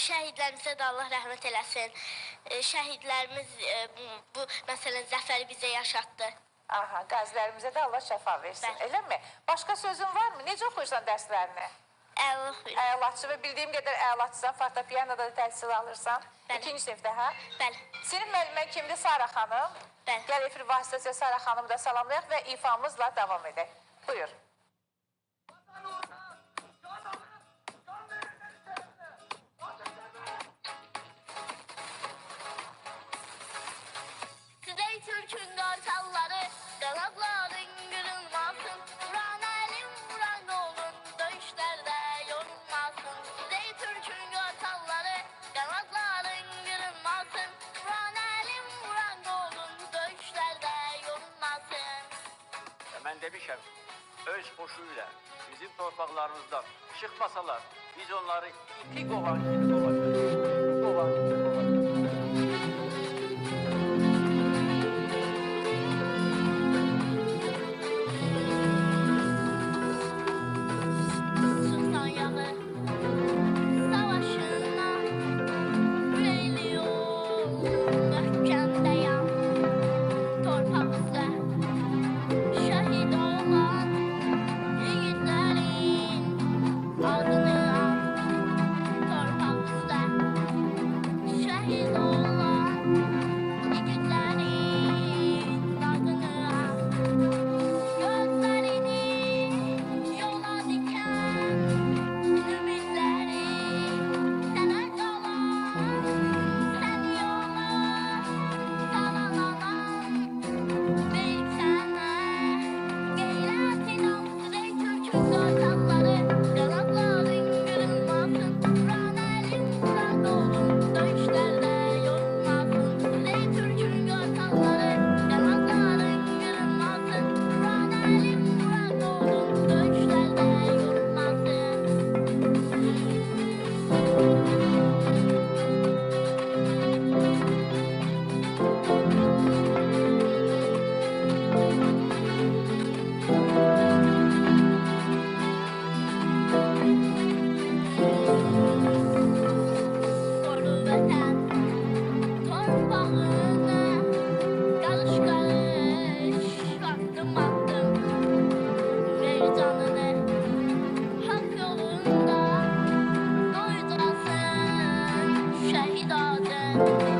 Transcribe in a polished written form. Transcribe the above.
Şəhidlərimizə də Allah rəhmət eləsin. Şəhidlərimiz bu məsələn zəfəri bizə yaşatdı. Aha, qazilərimizə də Allah şəfa versin. Bəli. Eləmi? Başqa sözün varmı? Necə oxuyursan dərslərini? Əla oxuyuram. Əlaçı və bildiyim qədər əlaçısan, fortepianoda da təhsil alırsan. Bəli. İkinci sinifdə, hə? Bəli. Senin müəllimən kimdir? Sara xanım. Bəli. Gəl efir vasitəsilə Sara xanımı da salamlayaq və ifamızla davam edək. Buyur. Sizey Türk'ün qartalları, qanadların qırılmasın. Vuran əlim, vuran olun, döyüşlərdə yorulmasın. Sizey Türk'ün qartalları, qanadların qırılmasın. Vuran əlim, vuran olun, döyüşlərdə yorulmasın. Mən demişəm, öz xoşu ilə bizim torpaqlarımızdan çıxmasalar, biz onları iti qovan kimi qovacaq. Qovan kimi qovacaq. Sultan yağı, savaşına, yüreğli yol, möhkəm dayan. Torpağımızda şəhid olan yiğitlərin adını an. Torpağımızda şəhid olan yiğitlərin adını an. Gözlərini yola dikən ümitləri sənə qalan, sən yola salalanan böyük sənə qeyrətin Sizey Türk'ün qartalları, qanadların qırılmasın. Vuran əlim, vuran olun, döyüşlərdə yorulmasın. Sizey Türk'ün qartalları, qanadların qırılmasın. Vuran əlim, vuran olun, döyüşlərdə yorulmasın. Qoru vətən torpağını, qarış-qarış addım-addım ver canını, haqq yolunda qoyacaqsın şəhid adın.